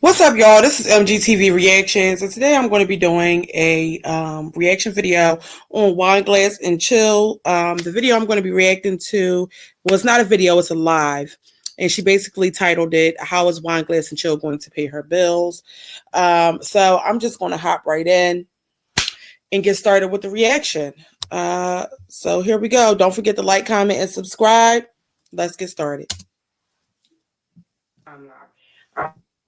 What's up, y'all? This is MGTV Reactions, and today I'm going to be doing a reaction video on Wine Glass and Chill. The video I'm going to be reacting to, well, it's not a video, it's a live, and she basically titled it, "How is Wine Glass and Chill going to pay her bills?" So I'm just going to hop right in and get started with the reaction. So here we go. Don't forget to like, comment, and subscribe. Let's get started.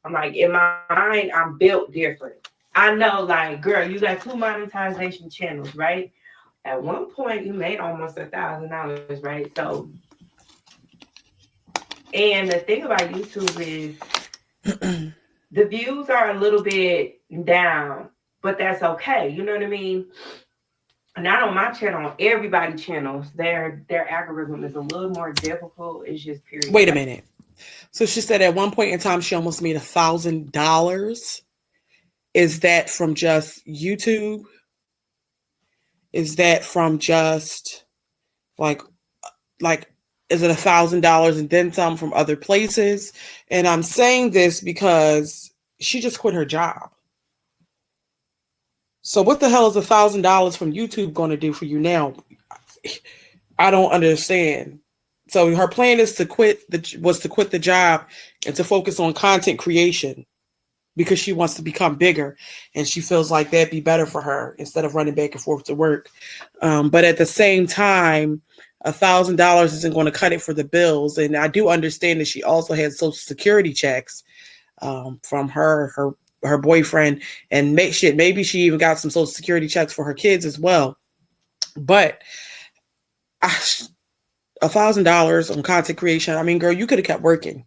I'm like, in my mind, I'm built different. I know, like, girl, you got 2 monetization channels, right? At one point, you made almost $1,000, right? So, and the thing about YouTube is the views are a little bit down, but that's okay. You know what I mean? Not on my channel, on everybody's channels, their algorithm is a little more difficult. It's just period. Wait a minute. So she said at one point in time she almost made $1,000. Is that from just YouTube? Is that from just like is it $1,000 and then some from other places? And I'm saying this because she just quit her job. So what the hell is $1,000 from YouTube going to do for you now? I don't understand. So her plan is to quit the job and to focus on content creation because she wants to become bigger and she feels like that'd be better for her instead of running back and forth to work. But at the same time, $1,000 isn't going to cut it for the bills. And I do understand that she also had Social Security checks from her boyfriend, and maybe she even got some Social Security checks for her kids as well. But $1,000 on content creation. I mean, girl, you could have kept working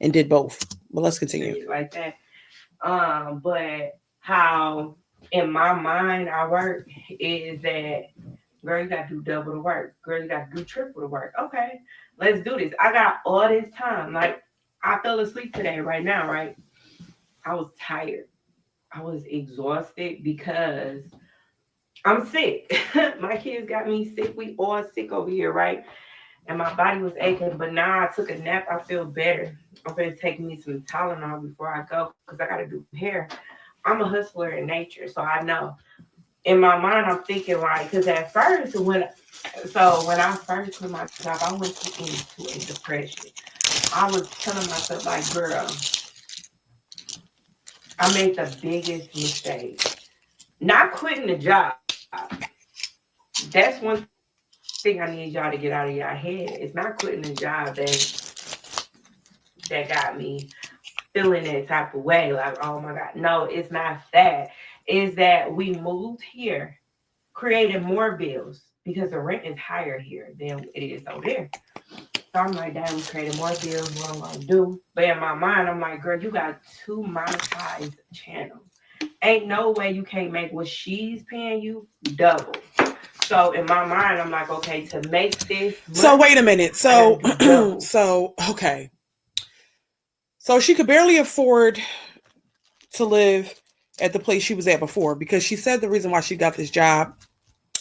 and did both. But let's continue. Like that. But how in my mind I work is that, girl, you gotta do double the work. Girl, you gotta do triple the work. Okay, let's do this. I got all this time. Like, I fell asleep today right now, right? I was tired. I was exhausted because I'm sick. My kids got me sick. We all sick over here, right? And my body was aching, but now I took a nap. I feel better. I'm going to take me some Tylenol before I go because I got to do hair. I'm a hustler in nature, so I know. In my mind, I'm thinking like, because at first, when I first quit my job, I went into a depression. I was telling myself, like, girl, I made the biggest mistake. Not quitting the job. That's one thing I need y'all to get out of your head. It's not quitting the job that got me feeling that type of way. Like, oh my God. No, it's not that. It's that we moved here, creating more bills because the rent is higher here than it is over there. So I'm like, damn, we created more bills. What I'm going to do? But in my mind, I'm like, girl, you got 2 monetized channels. Ain't no way you can't make what she's paying you double. So in my mind, I'm like, okay, to make this. So wait a minute. So okay. So she could barely afford to live at the place she was at before because she said the reason why she got this job,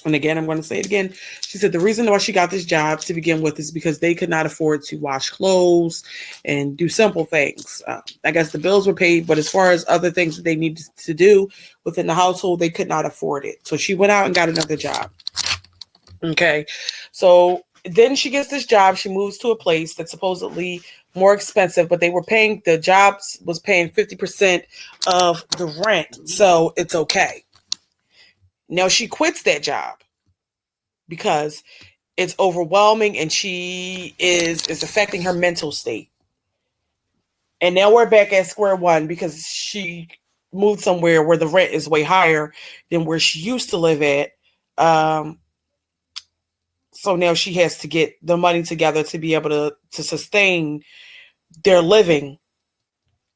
and again, I'm going to say it again. She said the reason why she got this job to begin with is because they could not afford to wash clothes and do simple things. I guess the bills were paid, but as far as other things that they needed to do within the household, they could not afford it. So she went out and got another job. Okay. So then she gets this job. She moves to a place that's supposedly more expensive, but the jobs was paying 50% of the rent. So it's okay. Now she quits that job because it's overwhelming and it's affecting her mental state. And now we're back at square one because she moved somewhere where the rent is way higher than where she used to live at. So now she has to get the money together to be able to sustain their living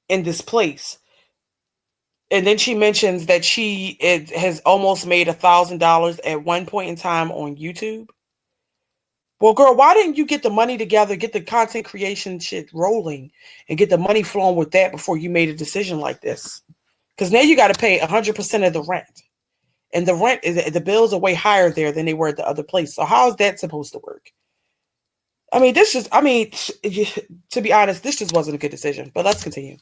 in this place. And then she mentions that she has almost made $1,000 at one point in time on YouTube. Well, girl, why didn't you get the money together, get the content creation shit rolling, and get the money flowing with that before you made a decision like this? Because now you got to pay 100% of the rent. And the bills are way higher there than they were at the other place. So how is that supposed to work? I mean, to be honest, this just wasn't a good decision. But let's continue.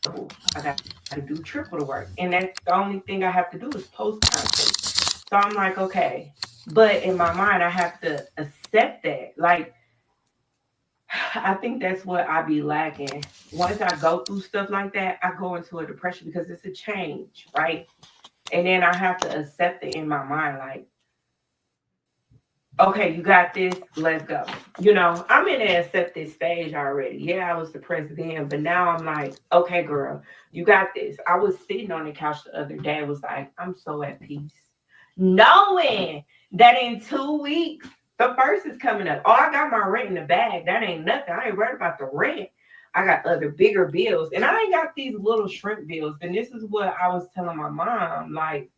double. I got to do triple the work. And that's the only thing I have to do is post content. So I'm like, okay. But in my mind, I have to accept that. Like, I think that's what I be lacking. Once I go through stuff like that, I go into a depression because it's a change, right? And then I have to accept it in my mind, like, okay, you got this, let's go. I'm in an accepted stage already. Yeah, I was the president, but now I'm like, okay, girl, you got this. I was sitting on the couch the other day, was like, I'm so at peace. Knowing that in 2 weeks, the first is coming up. Oh, I got my rent in the bag. That ain't nothing. I ain't worried about the rent. I got other bigger bills. And I ain't got these little shrimp bills. And this is what I was telling my mom. Like,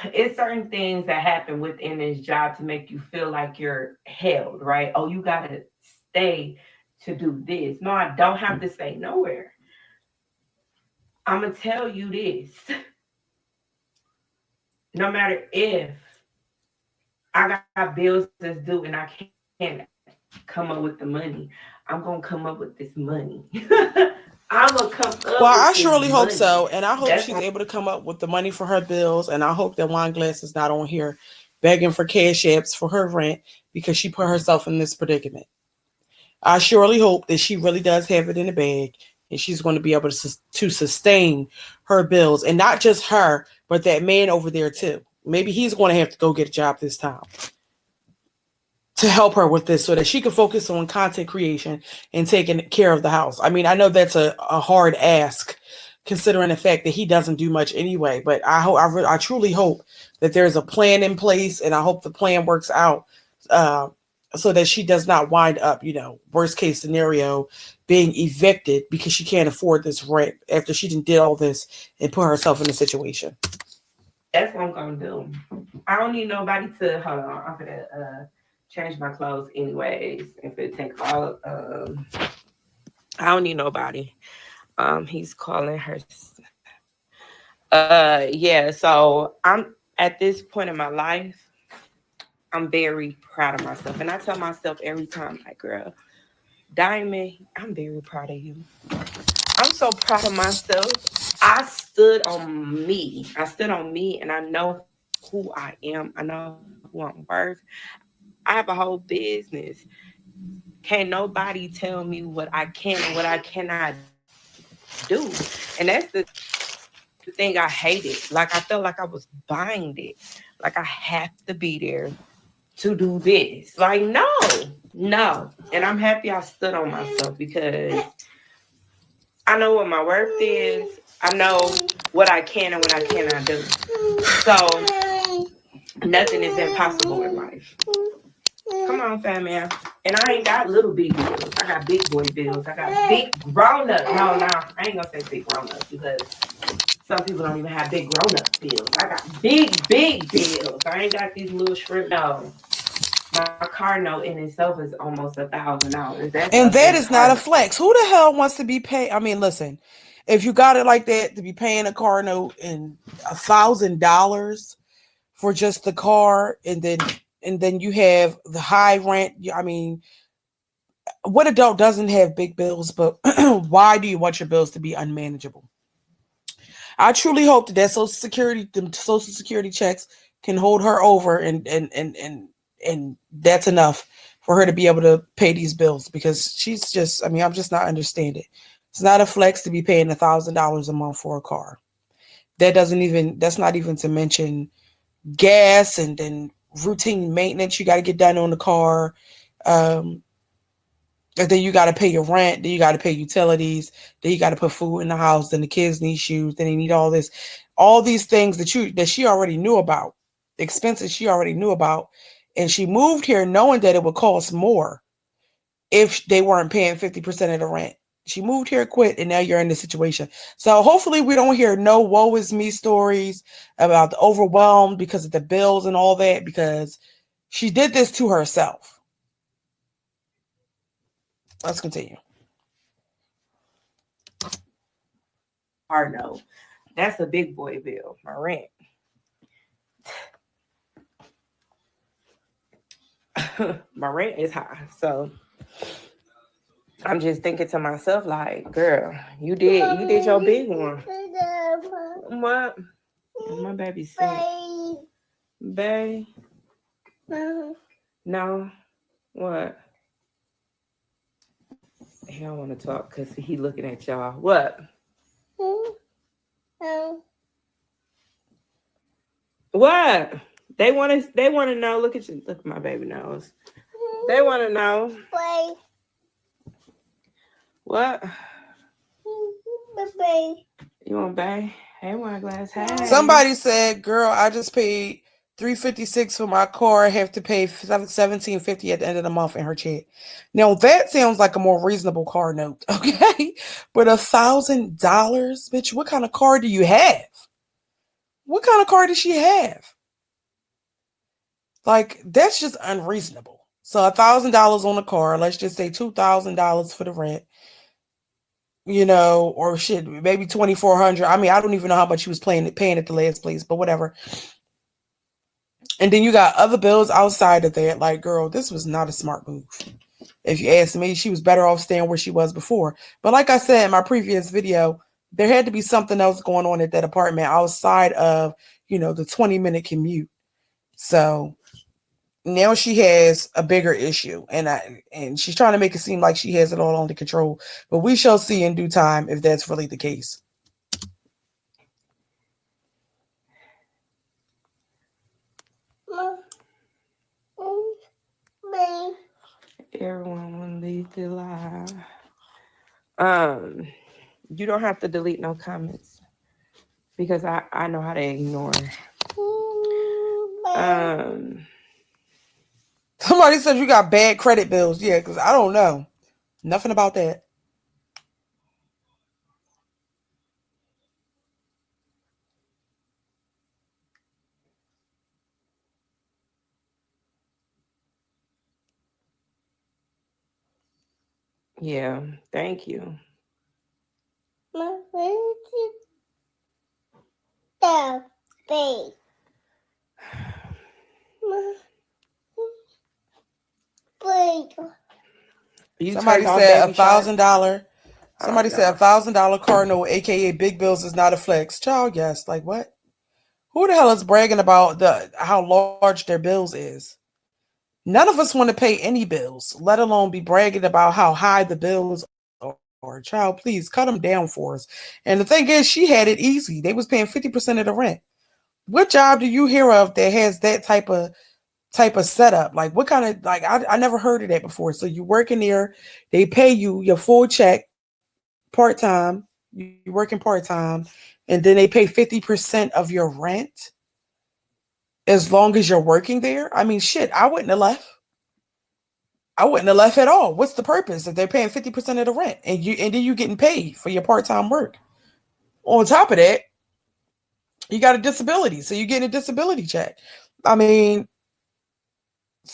it's certain things that happen within this job to make you feel like you're held, right? Oh, you gotta stay to do this. No, I don't have to stay nowhere. I'm gonna tell you this. No matter if I got bills that's due and I can't come up with the money, I'm gonna come up with this money. I'm gonna come up Well, I with this surely hope money. so. And I hope That's she's able to come up with the money for her bills. And I hope that Wine Glass is not on here begging for cash apps for her rent because she put herself in this predicament. I surely hope that she really does have it in the bag and she's going to be able to sustain her bills. And not just her, but that man over there too. Maybe he's going to have to go get a job this time to help her with this so that she can focus on content creation and taking care of the house. I mean, I know that's a hard ask considering the fact that he doesn't do much anyway, but I truly hope that there's a plan in place and I hope the plan works out so that she does not wind up, worst case scenario, being evicted because she can't afford this rent after she did all this and put herself in a situation. That's what I'm gonna do. I don't need nobody to hold on. I'm gonna change my clothes anyways. If it takes all I don't need nobody. He's calling her. Yeah, so I'm at this point in my life, I'm very proud of myself. And I tell myself every time, like, girl, Diamond, I'm very proud of you. I'm so proud of myself. I stood on me. I stood on me and I know who I am. I know who I'm worth. I have a whole business. Can't nobody tell me what I can and what I cannot do. And that's the thing I hated. Like I felt like I was buying it. Like I have to be there to do this. Like no. And I'm happy I stood on myself because I know what my worth is. I know what I can and what I cannot do. So nothing is impossible in life. Come on, fat man. And I ain't got little B bills. I got big boy bills. I got big grown up. No, I ain't gonna say big grown up because some people don't even have big grown up bills. I got big bills. I ain't got these little shrimp. No, my car note in itself is almost $1,000. That's And up in that the is car not a note. flex. Who the hell wants to be paid? I mean, listen, if you got it like that to be paying a car note and $1,000 for just the car, and then you have the high rent. I mean, what adult doesn't have big bills? But why do you want your bills to be unmanageable? I truly hope that the Social Security checks can hold her over, and that's enough for her to be able to pay these bills because she's just. I mean, I'm just not understanding. It's not a flex to be paying $1,000 a month for a car. That's not even to mention gas and then routine maintenance you got to get done on the car. Um, and then you got to pay your rent. Then you got to pay utilities. Then you got to put food in the house. Then the kids need shoes. Then they need all these things that she already knew about, expenses she already knew about, and she moved here knowing that it would cost more if they weren't paying 50% of the rent. She moved here, quit, and now you're in this situation. So hopefully we don't hear no woe is me stories about the overwhelmed because of the bills and all that, because she did this to herself. Let's continue. Car note. That's a big boy bill. My rent. My rent is high. So I'm just thinking to myself, like, girl, you did your big one. What? My baby's sick. Babe. No. What? He don't want to talk because he looking at y'all. What? What? They want to know. Look at you. Look at my baby nose. They want to know. What? You want bae? Hey, one glass. Hey. Somebody said, "Girl, I just paid $356 for my car. I have to pay $1750 at the end of the month in her check." Now that sounds like a more reasonable car note, okay? But $1,000, bitch. What kind of car do you have? What kind of car does she have? Like, that's just unreasonable. So $1,000 on the car. Let's just say $2,000 for the rent. You know, or shit, maybe $2,400. I mean, I don't even know how much she was paying at the last place, but whatever. And then you got other bills outside of that. Like, girl, this was not a smart move. If you ask me, she was better off staying where she was before. But like I said in my previous video, there had to be something else going on at that apartment outside of, the 20-minute commute. So now she has a bigger issue, and she's trying to make it seem like she has it all under control. But we shall see in due time if that's really the case. Everyone will leave the live. You don't have to delete no comments because I know how to ignore. Somebody said you got bad credit bills. Yeah, because I don't know nothing about that. Yeah, thank you. Somebody said $1,000. Somebody said $1,000 car note, aka big bills, is not a flex. Child, yes. Like what? Who the hell is bragging about how large their bills is? None of us want to pay any bills, let alone be bragging about how high the bills are. Child, please cut them down for us. And the thing is, she had it easy. They was paying 50% of the rent. What job do you hear of that has that type of setup? Like what kind of, like, I never heard of that before. So you working there, they pay you your full check part-time, you working part-time, and then they pay 50% of your rent as long as you're working there. I mean, shit, I wouldn't have left. I wouldn't have left at all. What's the purpose if they're paying 50% of the rent and then you getting paid for your part-time work? On top of that, you got a disability, so you're getting a disability check. I mean,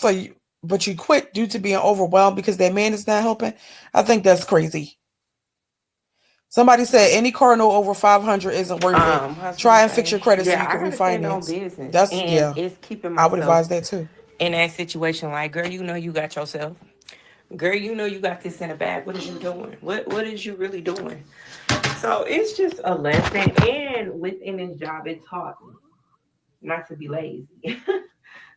but you quit due to being overwhelmed because that man is not helping. I think that's crazy. Somebody said any car note over 500 isn't worth it. Try and fix your credit so you can refinance. That's it's keeping myself. I would advise that too. In that situation, like, girl, you know you got yourself. Girl, you know you got this in the bag. What is you doing? What is you really doing? So it's just a lesson, and within this job, it taught me not to be lazy.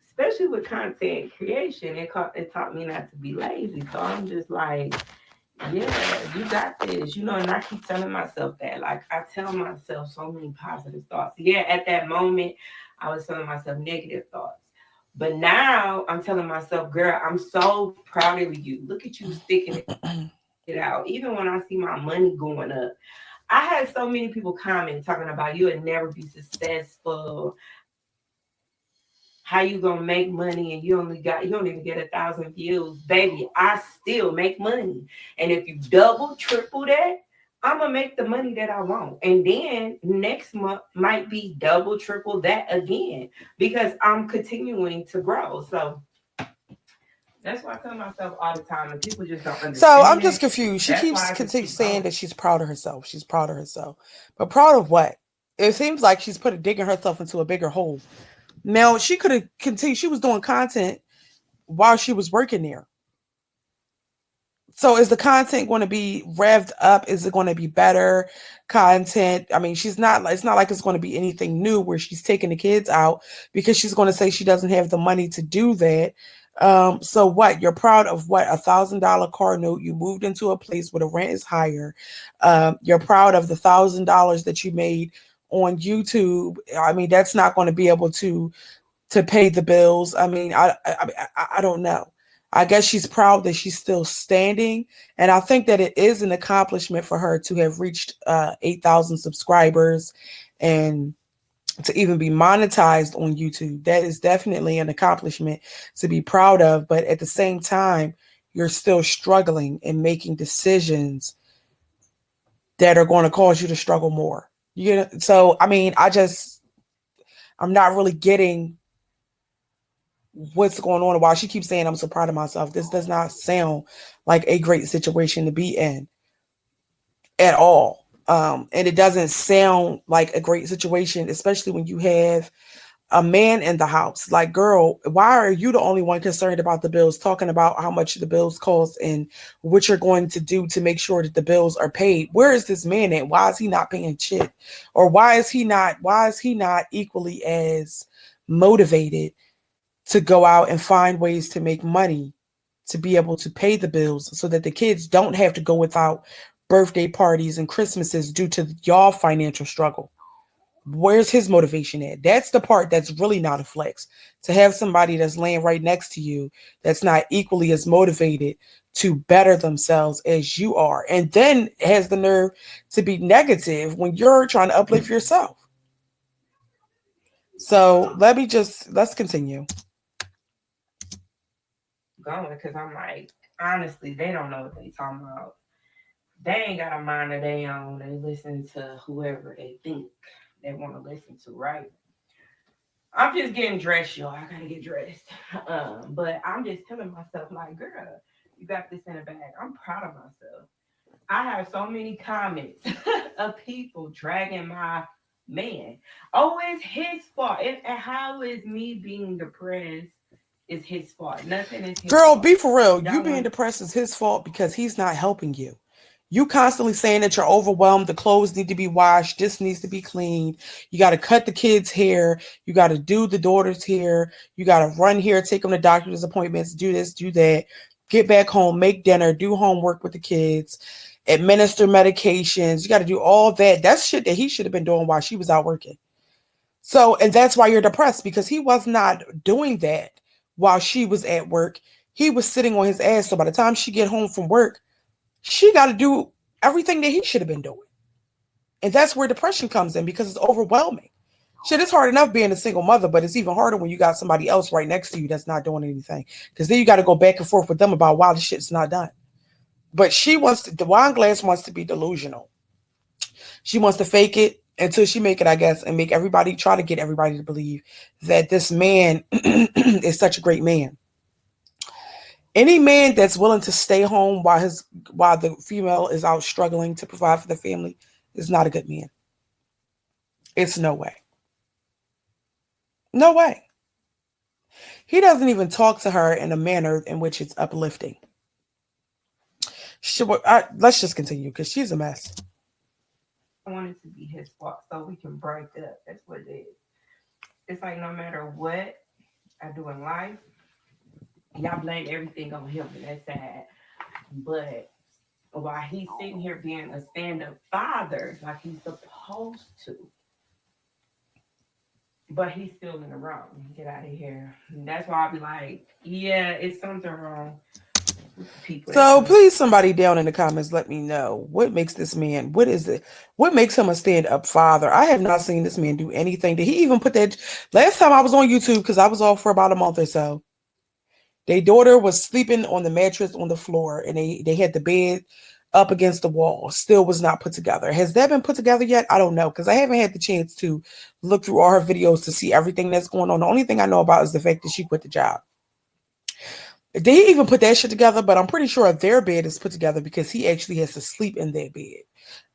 Especially with content creation, it taught me not to be lazy. So I'm just like, yeah, you got this, and I keep telling myself that. Like, I tell myself so many positive thoughts. Yeah, at that moment, I was telling myself negative thoughts. But now I'm telling myself, girl, I'm so proud of you. Look at you sticking it out. Even when I see my money going up. I had so many people comment talking about you would never be successful. How you gonna make money and you don't even get 1,000 views, baby? I still make money, and if you double, triple that, I'm gonna make the money that I want, and then next month might be double, triple that again because I'm continuing to grow. So that's why I tell myself all the time, and people just don't understand. So I'm just confused. She keeps saying that she's proud of herself. She's proud of herself, but proud of what? It seems like she's digging herself into a bigger hole. Now, she could have continued. She was doing content while she was working there. So is the content going to be revved up? Is it going to be better content? I mean, it's not like it's going to be anything new where she's taking the kids out, because she's going to say she doesn't have the money to do that. So what? You're proud of what? $1,000 car note. You moved into a place where the rent is higher. You're proud of the $1,000 that you made on YouTube. I mean, that's not going to be able to pay the bills. I mean, I don't know. I guess she's proud that she's still standing. And I think that it is an accomplishment for her to have reached 8,000 subscribers and to even be monetized on YouTube. That is definitely an accomplishment to be proud of. But at the same time, you're still struggling and making decisions that are going to cause you to struggle more. So, I mean, I'm not really getting what's going on and why she keeps saying I'm so proud of myself. This does not sound like a great situation to be in at all. And it doesn't sound like a great situation, especially when you have a man in the house. Like, girl, why are you the only one concerned about the bills, talking about how much the bills cost and what you're going to do to make sure that the bills are paid? Where is this man at? Why is he not paying shit? Or why is he not equally as motivated to go out and find ways to make money to be able to pay the bills so that the kids don't have to go without birthday parties and Christmases due to y'all financial struggle? Where's his motivation at? That's the part that's really not a flex. To have somebody that's laying right next to you that's not equally as motivated to better themselves as you are, and then has the nerve to be negative when you're trying to uplift yourself. So let's continue. Going, because I'm like, honestly, they don't know what they talking about. They ain't got a mind of their own. They listen to whoever they think they want to listen to, right? I'm just getting dressed, y'all. I gotta get dressed. But I'm just telling myself, like, girl, you got this in the bag. I'm proud of myself. I have so many comments of people dragging my man. Oh, it's his fault. And how is me being depressed is his fault? Nothing is his Girl, fault. be for real. You being depressed is his fault because he's not helping you. You constantly saying that you're overwhelmed. The clothes need to be washed. This needs to be cleaned. You got to cut the kids' hair. You got to do the daughter's hair. You got to run here, take them to doctor's appointments, do this, do that, get back home, make dinner, do homework with the kids, administer medications. You got to do all that. That's shit that he should have been doing while she was out working. So, and that's why you're depressed, because he was not doing that while she was at work. He was sitting on his ass. So by the time she get home from work, she got to do everything that he should have been doing. And that's where depression comes in, because it's overwhelming. Shit, it's hard enough being a single mother, but it's even harder when you got somebody else right next to you that's not doing anything. Because then you got to go back and forth with them about why the shit's not done. But the wine glass wants to be delusional. She wants to fake it until she make it, I guess, and try to get everybody to believe that this man is such a great man. Any man that's willing to stay home while the female is out struggling to provide for the family is not a good man. It's no way. No way. He doesn't even talk to her in a manner in which it's uplifting. Let's just continue, because she's a mess. I want it to be his fault so we can break up. That's what it is. It's like no matter what I do in life, y'all blame everything on him, and that's sad. But while he's sitting here being a stand-up father like he's supposed to, but he's still in the wrong. Get out of here. And that's why I be like, yeah, it's something wrong with people. So please, somebody down in the comments, let me know what makes this man, what is it? What makes him a stand-up father? I have not seen this man do anything. Did he even put that? Last time I was on YouTube, because I was off for about a month or so, their daughter was sleeping on the mattress on the floor, and they had the bed up against the wall. Still was not put together. Has that been put together yet? I don't know, because I haven't had the chance to look through all her videos to see everything that's going on. The only thing I know about is the fact that she quit the job. They even put that shit together, but I'm pretty sure their bed is put together because he actually has to sleep in their bed.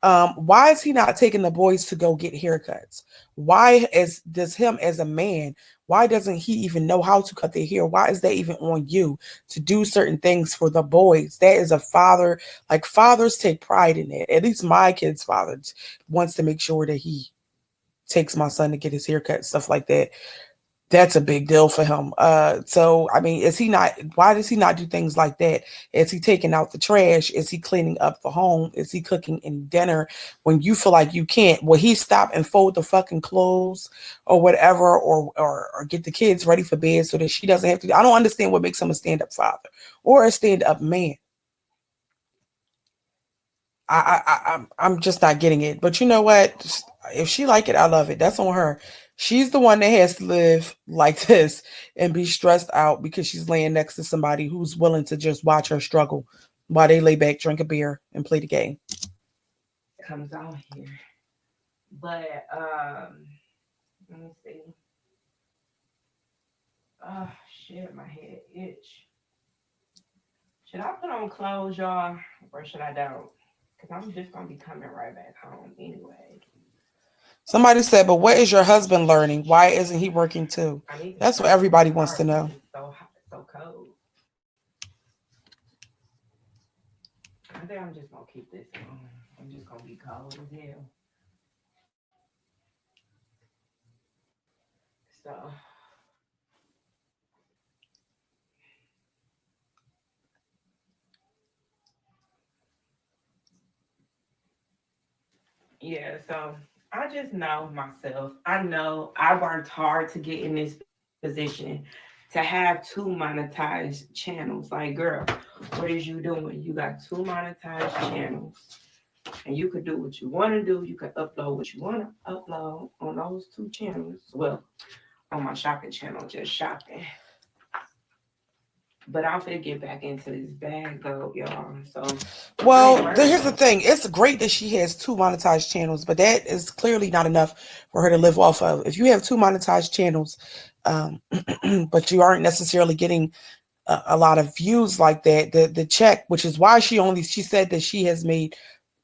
Why is he not taking the boys to go get haircuts? Why does him as a man, why doesn't he even know how to cut their hair? Why is that even on you to do certain things for the boys? That is a father. Like, fathers take pride in it. At least my kid's father wants to make sure that he takes my son to get his haircut, stuff like that. That's a big deal for him. So I mean, is he not? Why does he not do things like that? Is he taking out the trash? Is he cleaning up the home? Is he cooking any dinner when you feel like you can't? Will he stop and fold the fucking clothes or whatever, or get the kids ready for bed so that she doesn't have to? I don't understand what makes him a stand-up father or a stand-up man. I'm just not getting it. But you know what? If she like it, I love it. That's on her. She's the one that has to live like this and be stressed out because she's laying next to somebody who's willing to just watch her struggle while they lay back, drink a beer, and play the game. Comes out here. But let me see. Oh shit, my head itch. Should I put on clothes, y'all, or should I don't? Because I'm just gonna be coming right back home anyway. Somebody said, but what is your husband learning? Why isn't he working too? That's what everybody wants to know. It's so hot, so cold. I think I'm just gonna keep this on. I'm just gonna be cold as hell. So yeah, so I just know myself. I know I worked hard to get in this position to have two monetized channels. Like, girl, what is you doing? You got two monetized channels, and you could do what you want to do. You could upload what you want to upload on those two channels. Well, on my shopping channel, just shopping. But I'm gonna get back into this bag though, y'all. So, well, here's the thing. It's great that she has two monetized channels, but that is clearly not enough for her to live off of. If you have two monetized channels, but you aren't necessarily getting a lot of views like that, the check, which is why she said that she has made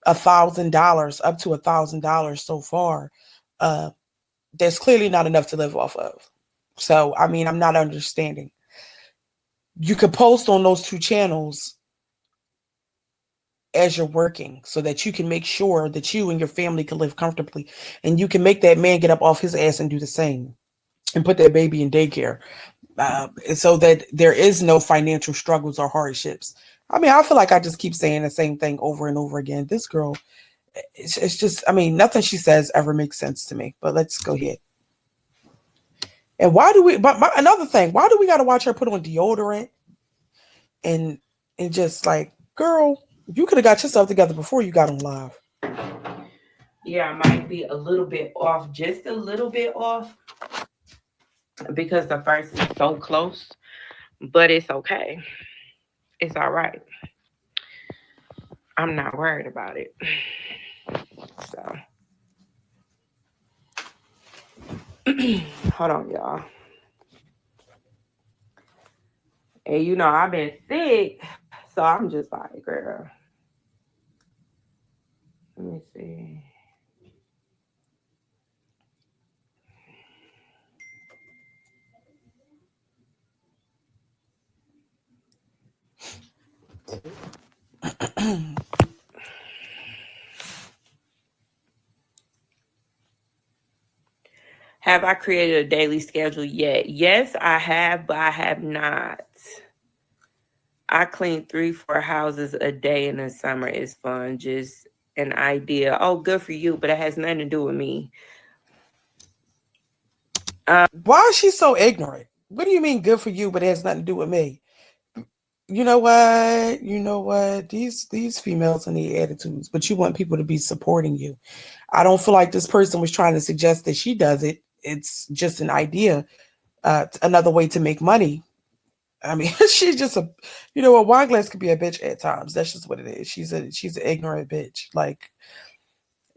$1,000, up to $1,000 so far. That's clearly not enough to live off of. So, I mean, I'm not understanding. You could post on those two channels as you're working so that you can make sure that you and your family can live comfortably, and you can make that man get up off his ass and do the same and put that baby in daycare, so that there is no financial struggles or hardships. I mean, I feel like I just keep saying the same thing over and over again. This girl, it's just, I mean, nothing she says ever makes sense to me, but let's go ahead. And why do we, another thing, why do we got to watch her put on deodorant and just like, girl, you could have got yourself together before you got on live. Yeah, I might be a little bit off, just a little bit off, because the first is so close, but it's okay. It's all right. I'm not worried about it. So, hold on, y'all. And you know, I've been sick, so I'm just like, girl, let me see. Have I created a daily schedule yet? Yes, I have, but I have not. I clean 3-4 houses a day in the summer. It's fun. Just an idea. Oh, good for you, but it has nothing to do with me. Why is she so ignorant? What do you mean good for you, but it has nothing to do with me? You know what? You know what? These females and their attitudes, but you want people to be supporting you. I don't feel like this person was trying to suggest that she does it. It's just an idea, another way to make money. I mean, she's just a, a wine glass could be a bitch at times. That's just what it is. She's an ignorant bitch. Like,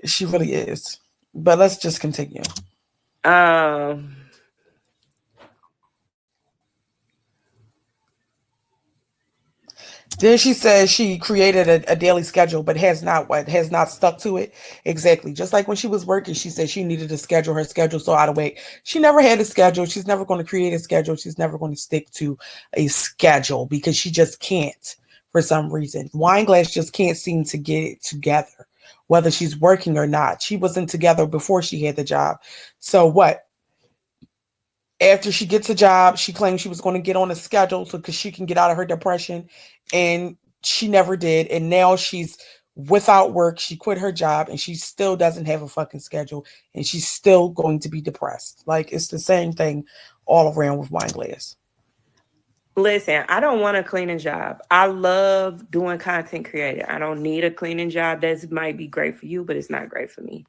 she really is. But let's just continue. Um, Then she says she created a daily schedule, but has not stuck to it exactly. Just like when she was working, she said she needed to schedule her schedule so out of way. She never had a schedule. She's never going to create a schedule. She's never going to stick to a schedule because she just can't for some reason. Wineglass just can't seem to get it together, whether she's working or not. She wasn't together before she had the job. So what? After she gets a job, she claimed she was going to get on a schedule so because she can get out of her depression, and she never did. And now she's without work. She quit her job, and she still doesn't have a fucking schedule, and she's still going to be depressed. Like it's the same thing all around with Wineglass. Listen, I don't want a cleaning job. I love doing content creating. I don't need a cleaning job. That might be great for you, but it's not great for me.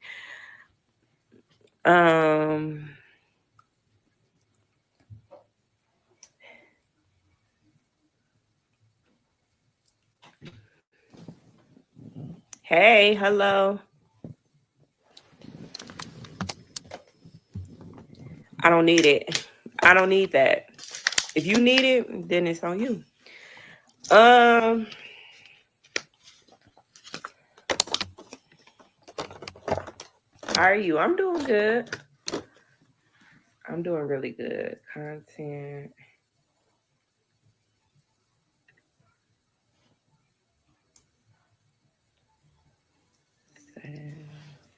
Hey, hello. I don't need it. I don't need that. If you need it, then it's on you. How are you? I'm doing good. I'm doing really good. Content.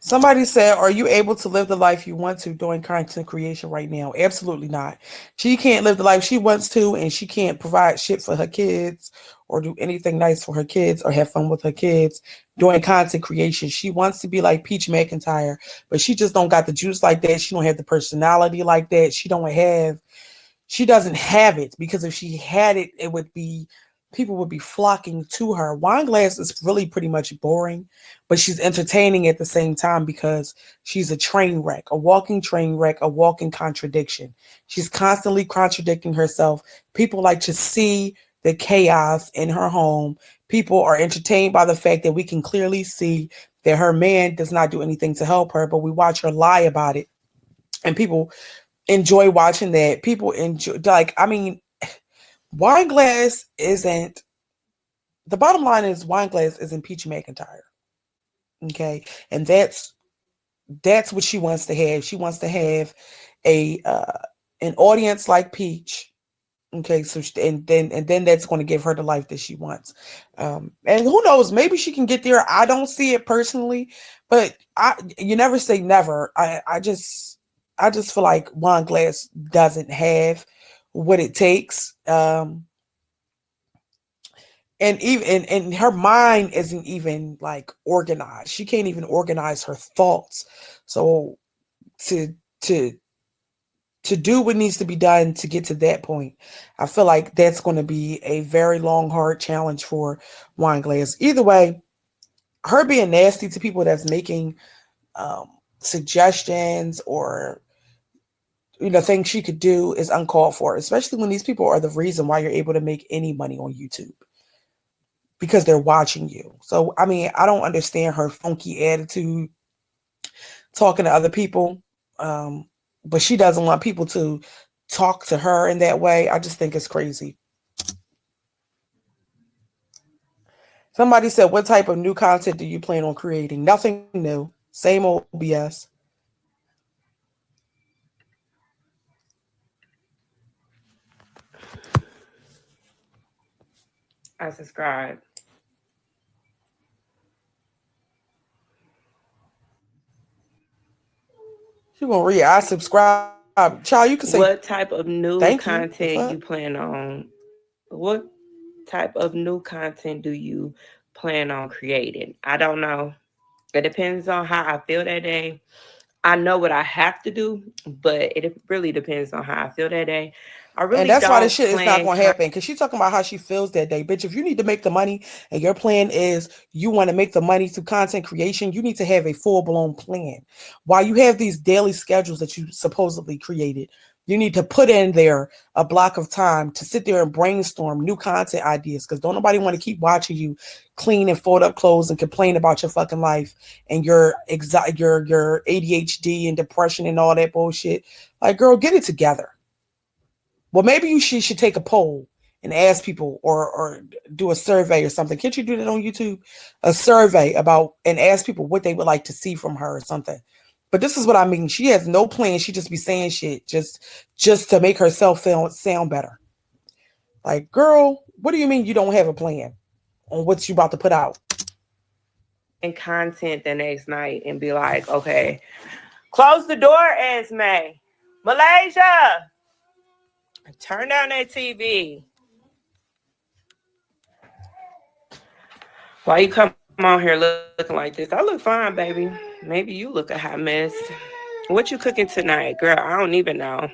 Somebody said, are you able to live the life you want to doing content creation right now? Absolutely not. She can't live the life she wants to, and she can't provide shit for her kids or do anything nice for her kids or have fun with her kids doing content creation. She wants to be like Peach McIntyre, but she just don't got the juice like that. She don't have the personality like that. She doesn't have it, because if she had it, it would be, people would be flocking to her. Wineglass is really pretty much boring, but she's entertaining at the same time because she's a train wreck, a walking train wreck, a walking contradiction. She's constantly contradicting herself. People like to see the chaos in her home. People are entertained by the fact that we can clearly see that her man does not do anything to help her, but we watch her lie about it. And people enjoy watching that. People enjoy, like, I mean, Wineglass isn't, the bottom line is Wineglass isn't Peach McIntyre. Okay. And that's what she wants to have. She wants to have a an audience like Peach. Okay, so and then that's going to give her the life that she wants. And who knows, maybe she can get there. I don't see it personally, but you never say never. I just feel like Wineglass doesn't have what it takes. And even and her mind isn't even like organized. She can't even organize her thoughts. So to to to do what needs to be done to get to that point, I feel like that's going to be a very long, hard challenge for Wineglass. Either way, her being nasty to people that's making suggestions or things she could do is uncalled for, especially when these people are the reason why you're able to make any money on YouTube, because they're watching you. So, I mean, I don't understand her funky attitude talking to other people, but she doesn't want people to talk to her in that way. I just think it's crazy. Somebody said, what type of new content do you plan on creating? Nothing new. Same old BS. I subscribe. She gonna read, I subscribe. Child, you can say What type of new thank you. content you plan on? What type of new content do you plan on creating? I don't know. It depends on how I feel that day. I know what I have to do, but it really depends on how I feel that day. I really And that's why this don't shit is not plan. going to happen, because she's talking about how she feels that day. Bitch, if you need to make the money and your plan is you want to make the money through content creation, you need to have a full-blown plan. While you have these daily schedules that you supposedly created, you need to put in there a block of time to sit there and brainstorm new content ideas, because don't nobody want to keep watching you clean and fold up clothes and complain about your fucking life and your ADHD and depression and all that bullshit. Like, girl, get it together. Well, maybe she should take a poll and ask people or do a survey or something. Can't you do that on YouTube? A survey about and ask people what they would like to see from her or something. But this is what I mean. She has no plan. She just be saying shit just to make herself sound better. Like, girl, what do you mean you don't have a plan on what you about to put out? And content the next night and be like, okay, close the door, Esme. Malaysia, turn down that TV. Why you come on here looking like this? I look fine, baby. Maybe you look a hot mess. What you cooking tonight? Girl, I don't even know.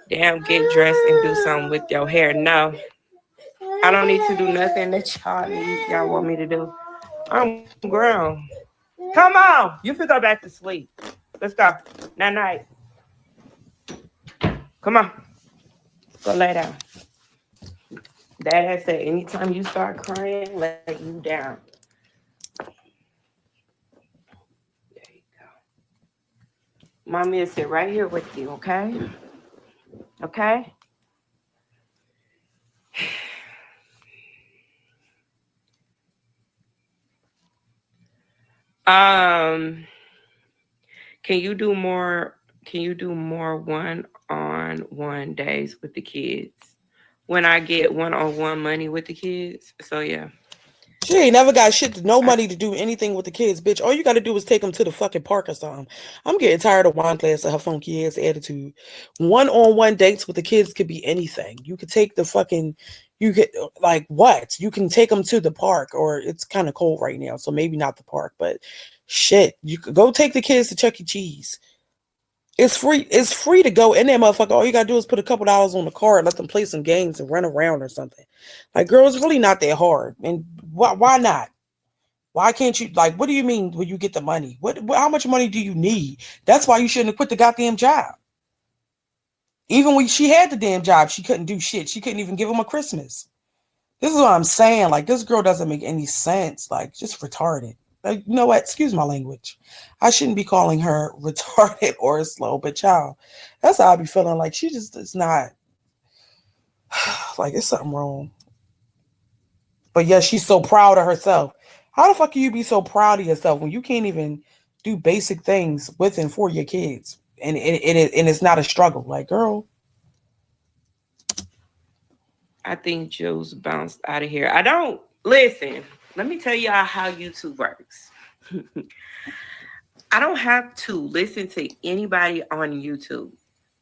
Damn, get dressed and do something with your hair. No, I don't need to do nothing that y'all want me to do. I'm grown. Come on. You can go back to sleep. Let's go. Night night. Come on. Go lay down. Dad has said anytime you start crying, let you down. There you go. Mommy will sit right here with you, okay? Okay? Um, can you do more? Can you do more one-on-one days with the kids? When I get one-on-one money with the kids. So yeah. She ain't never got shit, no money to do anything with the kids, bitch. All you got to do is take them to the fucking park or something. I'm getting tired of Wine Glass and her funky ass attitude. One-on-one dates with the kids could be anything. You could take the fucking, you could, like, what? You can take them to the park, or it's kind of cold right now, so maybe not the park, but shit. You could go take the kids to Chuck E. Cheese. It's free. It's free to go in that motherfucker. All you gotta do is put a couple dollars on the card, let them play some games and run around or something. Like, girl, it's really not that hard. And why not? Why can't you? Like, what do you mean when you get the money? How much money do you need? That's why you shouldn't have quit the goddamn job. Even when she had the damn job, she couldn't do shit. She couldn't even give him a Christmas. This is what I'm saying. Like, this girl doesn't make any sense. Like, just retarded. Like, you know what? Excuse my language. I shouldn't be calling her retarded or slow, but child, that's how I be feeling. Like, she just is not. Like, it's something wrong. But yeah, she's so proud of herself. How the fuck can you be so proud of yourself when you can't even do basic things with and for your kids? And it's not a struggle. Like, girl. I think Jules bounced out of here. I don't listen. Let me tell y'all how YouTube works. I don't have to listen to anybody on YouTube.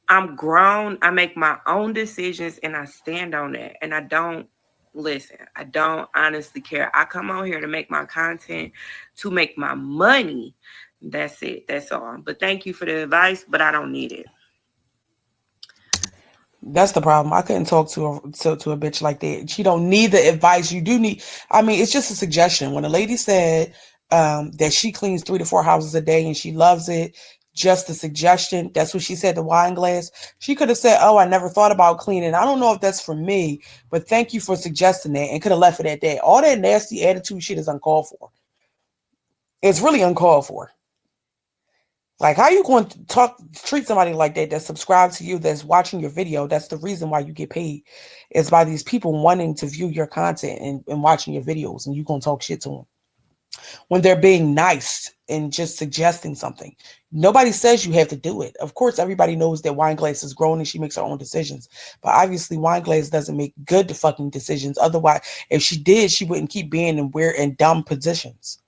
I'm grown. I make my own decisions and I stand on that. And I don't listen. I don't honestly care. I come on here to make my content, to make my money. That's it. That's all. But thank you for the advice, but I don't need it. That's the problem. I couldn't talk to a bitch like that. She don't need the advice. You do need. I mean, it's just a suggestion. When a lady said that she cleans 3 to 4 houses a day and she loves it, just a suggestion. That's what she said to Wine Glass. She could have said, "Oh, I never thought about cleaning. I don't know if that's for me, but thank you for suggesting that," and could have left it at that. All that nasty attitude shit is uncalled for. It's really uncalled for. Like, how you going to treat somebody like that that's subscribed to you, that's watching your video? That's the reason why you get paid, is by these people wanting to view your content and watching your videos, and you going to talk shit to them when they're being nice and just suggesting something. Nobody says you have to do it. Of course, everybody knows that Wine Glass is grown and she makes her own decisions. But obviously, Wine Glass doesn't make good fucking decisions. Otherwise, if she did, she wouldn't keep being in weird and dumb positions.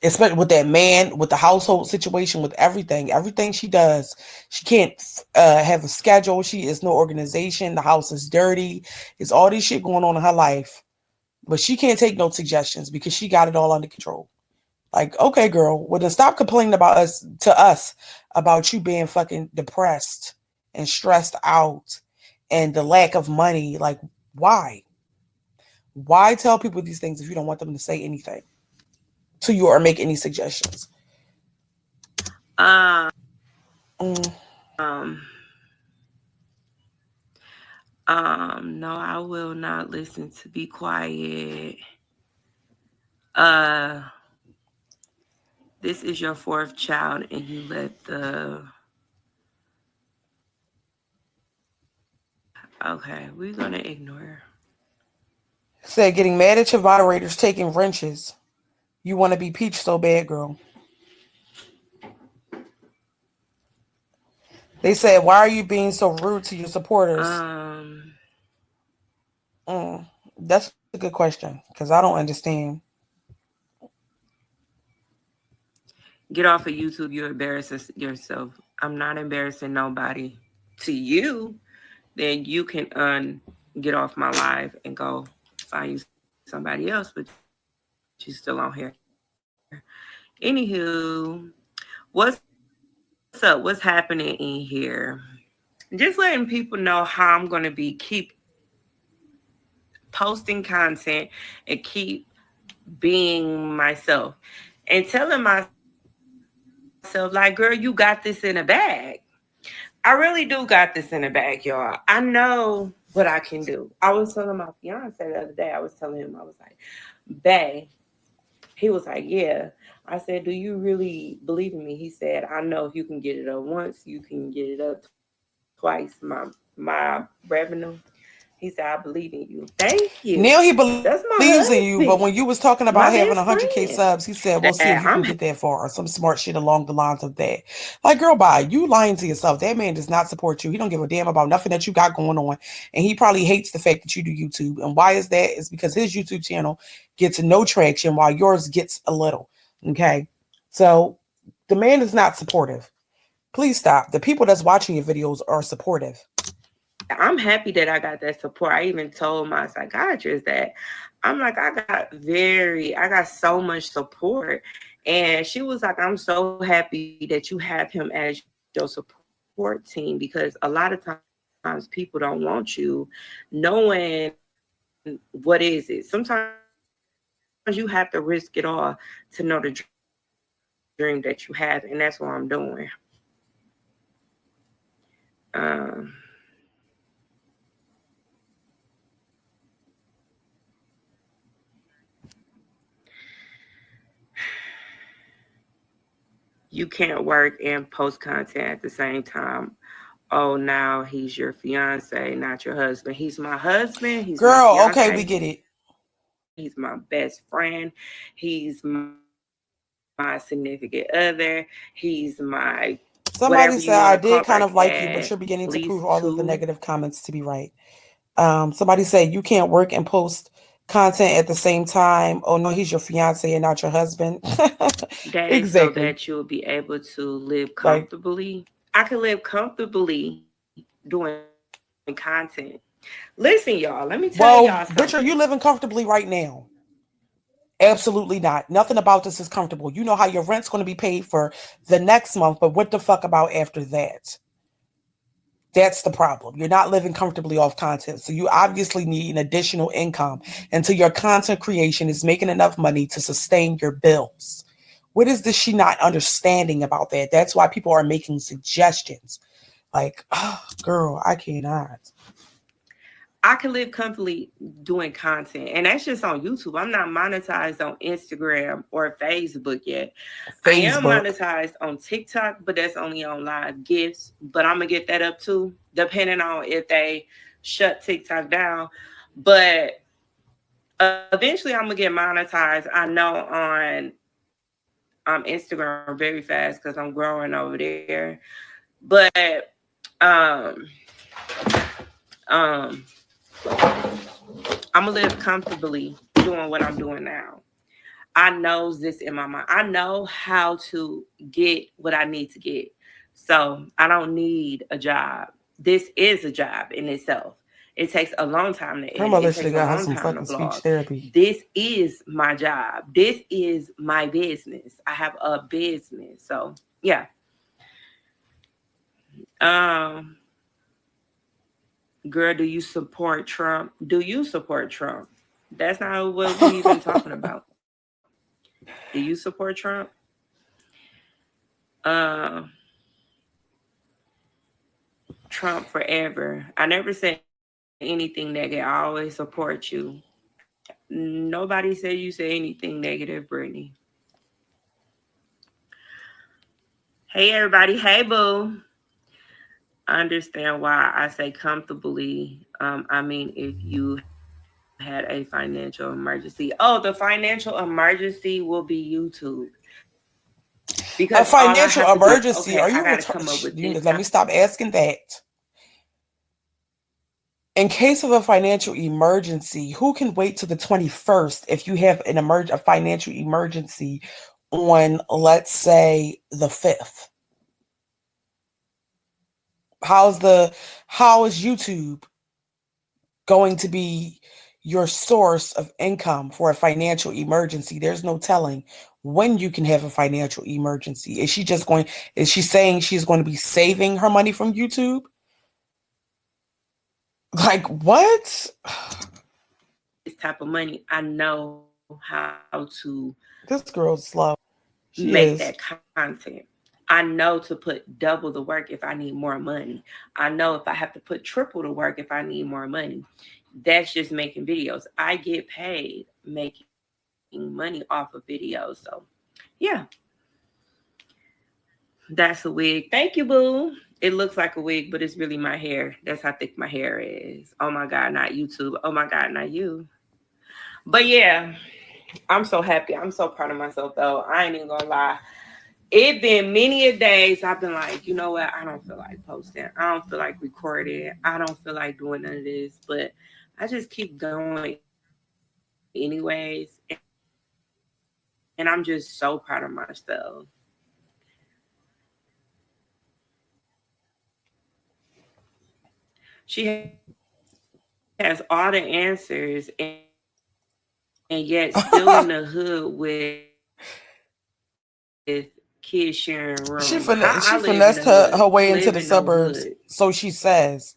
Especially with that man, with the household situation, with everything she does, she can't have a schedule. She is no organization. The house is dirty. It's all this shit going on in her life, but she can't take no suggestions because she got it all under control. Like, okay, girl, well then stop complaining about us about you being fucking depressed and stressed out and the lack of money. Like, why? Why tell people these things if you don't want them to say anything to you or make any suggestions? Um, no, I will not listen to Be Quiet. This is your 4th child and you let the Okay, we're gonna ignore. Said getting mad at your moderators taking wrenches. You want to be Peach so bad, girl. They said, why are you being so rude to your supporters? Um, That's a good question because I don't understand. get off of YouTube. You embarrass yourself. I'm not embarrassing nobody. To you, then you can get off my live and go find you somebody else. But you're still on here. Anywho, what's up? What's happening in here? Just letting people know how I'm gonna be keep posting content and keep being myself and telling myself like, girl, you got this in a bag. I really do got this in a bag, y'all. I know what I can do. I was telling my fiance the other day, I was telling him, I was like, bae, he was like, yeah. I said, do you really believe in me? He said, I know if you can get it up once, you can get it up twice my revenue. He said, I believe in you. Thank you. That's my Now he believes in husband, you, but when you was talking my about having best 100K friend. subs, he said, "Well, see if you can I'm get that far," or some smart shit along the lines of that. Like, girl, bye. You lying to yourself. That man does not support you. He don't give a damn about nothing that you got going on, and he probably hates the fact that you do YouTube. And why is that? Is because his YouTube channel gets no traction while yours gets a little. Okay, so the man is not supportive. Please stop. The people that's watching your videos are supportive. I'm happy that I got that support. I even told my psychiatrist that I'm like, I got so much support. And she was like, I'm so happy that you have him as your support team because a lot of times people don't want you knowing what is it. Sometimes you have to risk it all to know the dream that you have. And that's what I'm doing. Um, you can't work and post content at the same time. Oh, now he's your fiance, not your husband. He's my husband. He's my Girl, okay, fiance. we He's get my it. best friend. He's my significant other. He's my whatever you want to call back Somebody said, I at did kind of like you, but you're least beginning to prove two. all of the negative comments to be right. Somebody said, you can't work and post content at the same time. Oh, no, he's your fiance and not your husband. That is so Exactly. that you'll be able to live Like, comfortably. I can live comfortably doing content. Listen, y'all, let me tell y'all something. well, bitch, are you living comfortably right now? Absolutely not. Nothing about this is comfortable. You know how your rent's going to be paid for the next month, but what the fuck about after that? That's the problem. You're not living comfortably off content. So you obviously need an additional income until your content creation is making enough money to sustain your bills. What is this she not understanding about that? That's why people are making suggestions. Like, oh, girl, I cannot. I can live comfortably doing content, and that's just on YouTube. I'm not monetized on Instagram or Facebook yet. I am Facebook. monetized on TikTok, but that's only on live gifts. But I'm gonna get that up too, depending on if they shut TikTok down. But eventually, I'm gonna get monetized. I know on Instagram very fast because I'm growing over there. But um, um, I'm gonna live comfortably doing what I'm doing now. I know this in my mind. I know how to get what I need to get. So I don't need a job. This is a job in itself. It takes a long time to Her edit. mother It should have takes a got her long some time to fucking speech vlog. therapy. This is my job. This is my business. I have a business. So yeah. Um, girl, do you support Trump? Do you support Trump? That's not what we even talking about. Do you support Trump? Uh, Trump forever. I never said anything negative. I always support you. Nobody said you say anything negative, Brittany. Hey everybody. Hey boo. I understand why I say comfortably. I mean, if you had a financial emergency. Oh, the financial emergency will be YouTube. Because all I A have to do is, financial okay, I emergency? got Are to you come up with this. let me stop asking that. In case of a financial emergency, who can wait till the 21st if you have a financial emergency on, let's say, the 5th? How is YouTube going to be your source of income for a financial emergency? There's no telling when you can have a financial emergency. Is she saying she's going to be saving her money from YouTube? Like what? This type of money, I know how to This girl's slow. She make that is. content. I know to put double the work if I need more money. I know if I have to put triple the work if I need more money. That's just making videos. I get paid making money off of videos. So, yeah, that's a wig. Thank you, boo. It looks like a wig, but it's really my hair. That's how thick my hair is. Oh my God, not YouTube. Oh my God, not you. But yeah, I'm so happy. I'm so proud of myself, though. I ain't even gonna lie. It been many a days I've been like, you know what? I don't feel like posting. I don't feel like recording. I don't feel like doing none of this. But I just keep going anyways. And I'm just so proud of myself. She has all the answers and yet still in the hood with kids sharing rooms. How I live in the hood. She Live finessed in no her way into hood. the suburbs, so she says.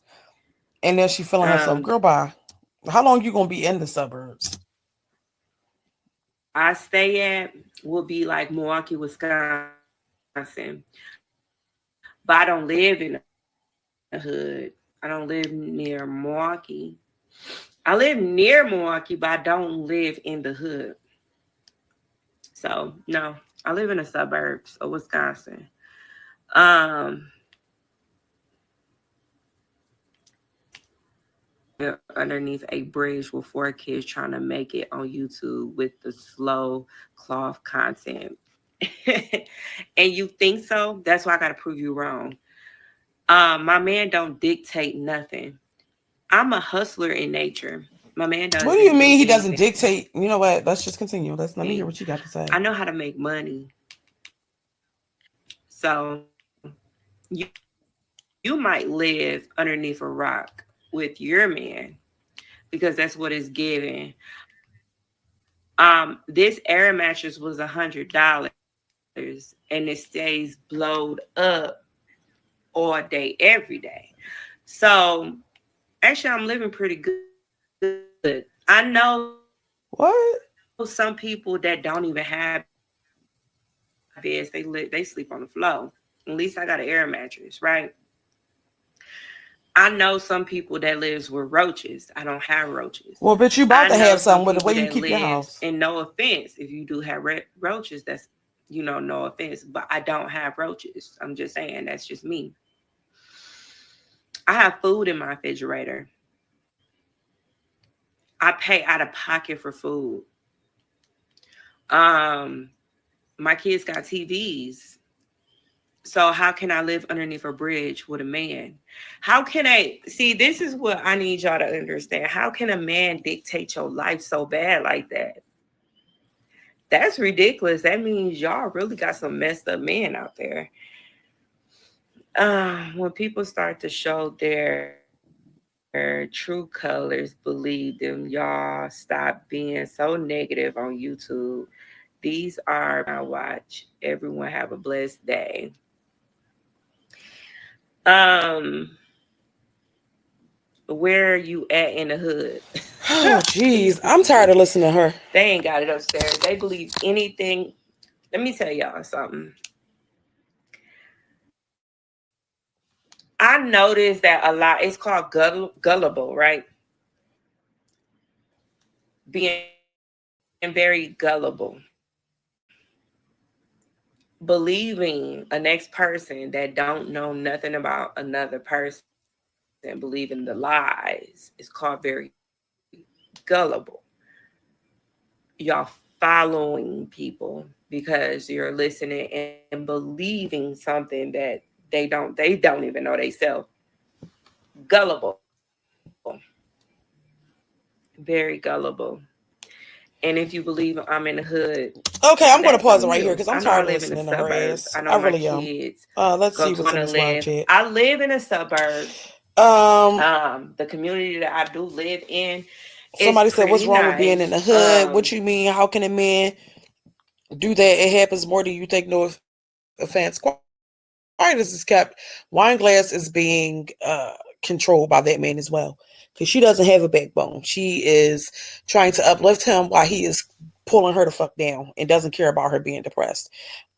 And then she feeling herself. Girl, Um, bye. How long you gonna be in the suburbs? I stay at will be like Milwaukee, Wisconsin. But I don't live in the hood. I don't live near Milwaukee. I live near Milwaukee, but I don't live in the hood. So no, I live in the suburbs of Wisconsin. Um, underneath a bridge with four kids trying to make it on YouTube with the slow cloth content. And you think so? That's why I gotta prove you wrong. My man don't dictate nothing. I'm a hustler in nature. My man What do you doesn't do mean he doesn't anything. dictate? You know what? Let's just continue. Let me hear what you got to say. I know how to make money. So you might live underneath a rock with your man because that's what it's giving. This air mattress was $100 and it stays blowed up all day, every day. So actually, I'm living pretty good. I know some people that don't even have What? beds. They sleep on the floor. At least I got an air mattress, right? I know some people that lives with roaches. I don't have roaches. Well, bitch, I you about know to some have some people with the way that you keep your lives, house. and no offense, if you do have roaches, that's no offense, but I don't have roaches. I'm just saying that's just me. I have food in my refrigerator. I pay out of pocket for food. Um, my kids got TVs. So how can I live underneath a bridge with a man? How can I see? This is what I need y'all to understand. How can a man dictate your life so bad like that? That's ridiculous. That means y'all really got some messed up men out there. When people start to show their true colors, believe them. Y'all stop being so negative on YouTube. These are my watch. Everyone have a blessed day. Um, where are you at in the hood? Oh, jeez. I'm They tired of listening to her. ain't got it upstairs. They believe anything. Let me tell y'all something. I noticed that a lot. It's called gullible, right? Being very gullible. believing a next person that don't know nothing about another person, believing the lies, is called very gullible. Y'all following people because you're listening and believing something that they don't even know themselves. Gullible. Very gullible. And if you believe I'm in the hood, that's Okay, on I'm going to you. pause it I right know here I because live I'm in the tired of listening to her suburbs. I know ass. my I really am. kids Let's go see to what's want in to this live live. chat. I live in the suburbs. Um, The community that I do live in is Somebody said, "What's pretty wrong with being in the nice. hood? What you mean? How can a man do that? It happens more than you think. No offense. Quiet as is kept. Wine glass is being controlled by that man as well because she doesn't have a backbone. She is trying to uplift him while he is pulling her the fuck down and doesn't care about her being depressed.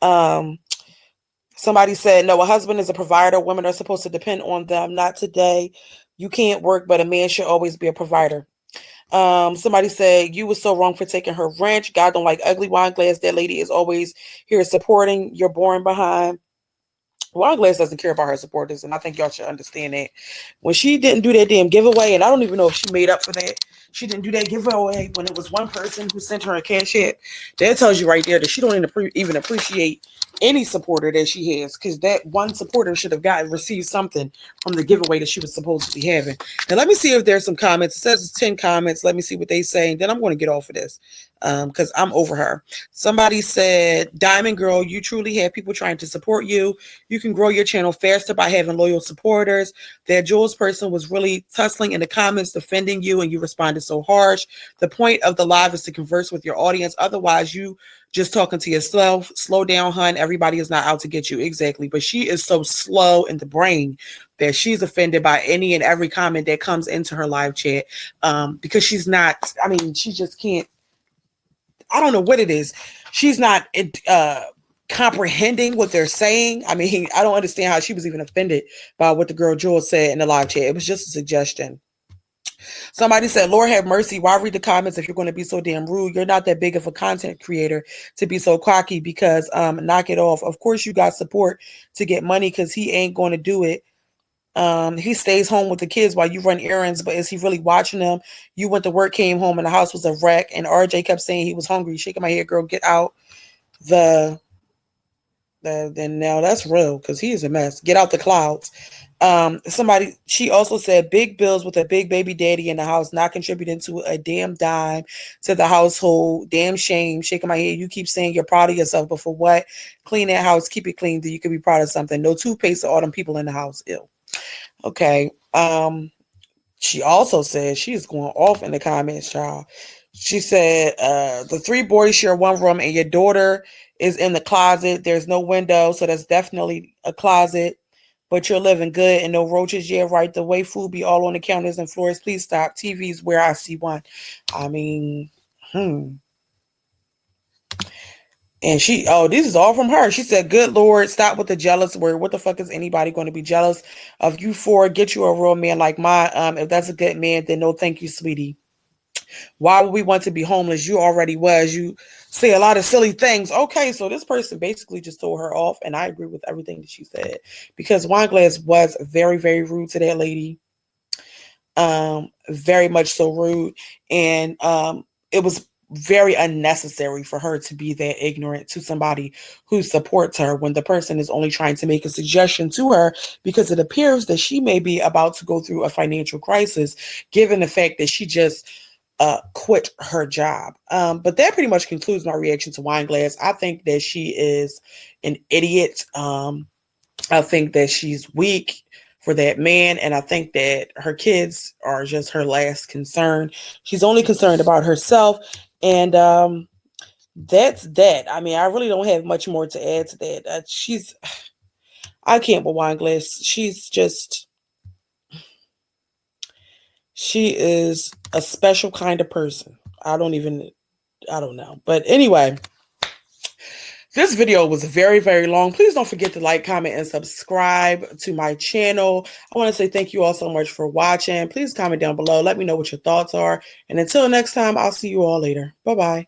Um, Somebody said, no, a husband is a provider. Women are supposed to depend on them. Not today. You can't work, but a man should always be a provider. Somebody said, you were so wrong for taking her ranch. God don't like ugly wine glass. That lady is always here supporting. You're boring behind. Wine Glass doesn't care about her supporters, and I think y'all should understand that. When she didn't do that damn giveaway, and I don't even know if she made up for that. She didn't do that giveaway when it was one person who sent her a cash app. That tells you right there that she don't even appreciate any supporter that she has, because that one supporter should have received something from the giveaway that she was supposed to be having. Now let me see if there's some comments. It says it's 10 comments. Let me see what they say. Then I'm going to get off of this because I'm over her. Somebody said, Diamond Girl, you truly have people trying to support you. You can grow your channel faster by having loyal supporters. That Jules person was really tussling in the comments defending you and you responded so harsh. The point of the live is to converse with your audience. Otherwise, you just talking to yourself. Slow down, hun. Everybody is not out to get you. Exactly. But she is so slow in the brain that she's offended by any and every comment that comes into her live chat because she's not, I mean, she just can't, I don't know what it is. She's not comprehending what they're saying. I mean, I don't understand how she was even offended by what the girl Jules said in the live chat. It was just a suggestion. Somebody said, Lord have mercy. Why read the comments if you're going to be so damn rude? You're not that big of a content creator to be so cocky because knock it off. Of course you got support to get money because he ain't going to do it. He stays home with the kids while you run errands, but is he really watching them? You went to work, came home, and the house was a wreck. And RJ kept saying he was hungry. Shaking my head, girl, get out then now that's real because he is a mess. Get out the clouds. She also said big bills with a big baby daddy in the house, not contributing to a damn dime to the household. Damn shame. Shaking my head. You keep saying you're proud of yourself, but for what? Clean that house, keep it clean. Then you could be proud of something. No toothpaste to all them people in the house. Ew. Okay. She also said she is going off in the comments, y'all. She said, the three boys share one room and your daughter is in the closet. There's no window, so that's definitely a closet. But you're living good and no roaches. Yeah, right. The way food be all on the counters and floors. Please stop. TV's where I see one. I mean, And this is all from her. She said, good Lord, stop with the jealous word. What the fuck is anybody going to be jealous of you for? Get you a real man like mine. If that's a good man, then no thank you, sweetie. Why would we want to be homeless? You already was. You say a lot of silly things. Okay, so this person basically just told her off, and I agree with everything that she said. Because Wineglass was very, very rude to that lady. Very much so rude. And it was very unnecessary for her to be that ignorant to somebody who supports her when the person is only trying to make a suggestion to her because it appears that she may be about to go through a financial crisis given the fact that she just quit her job. But that pretty much concludes my reaction to Wineglass. I think that she is an idiot. I think that she's weak for that man, and I think that her kids are just her last concern. She's only concerned about herself, and that's that. I mean, I really don't have much more to add to that. I can't with Wineglass. She is a special kind of person. I don't know. But anyway, this video was very, very long. Please don't forget to like, comment, and subscribe to my channel. I want to say thank you all so much for watching. Please comment down below. Let me know what your thoughts are. And until next time, I'll see you all later. Bye-bye.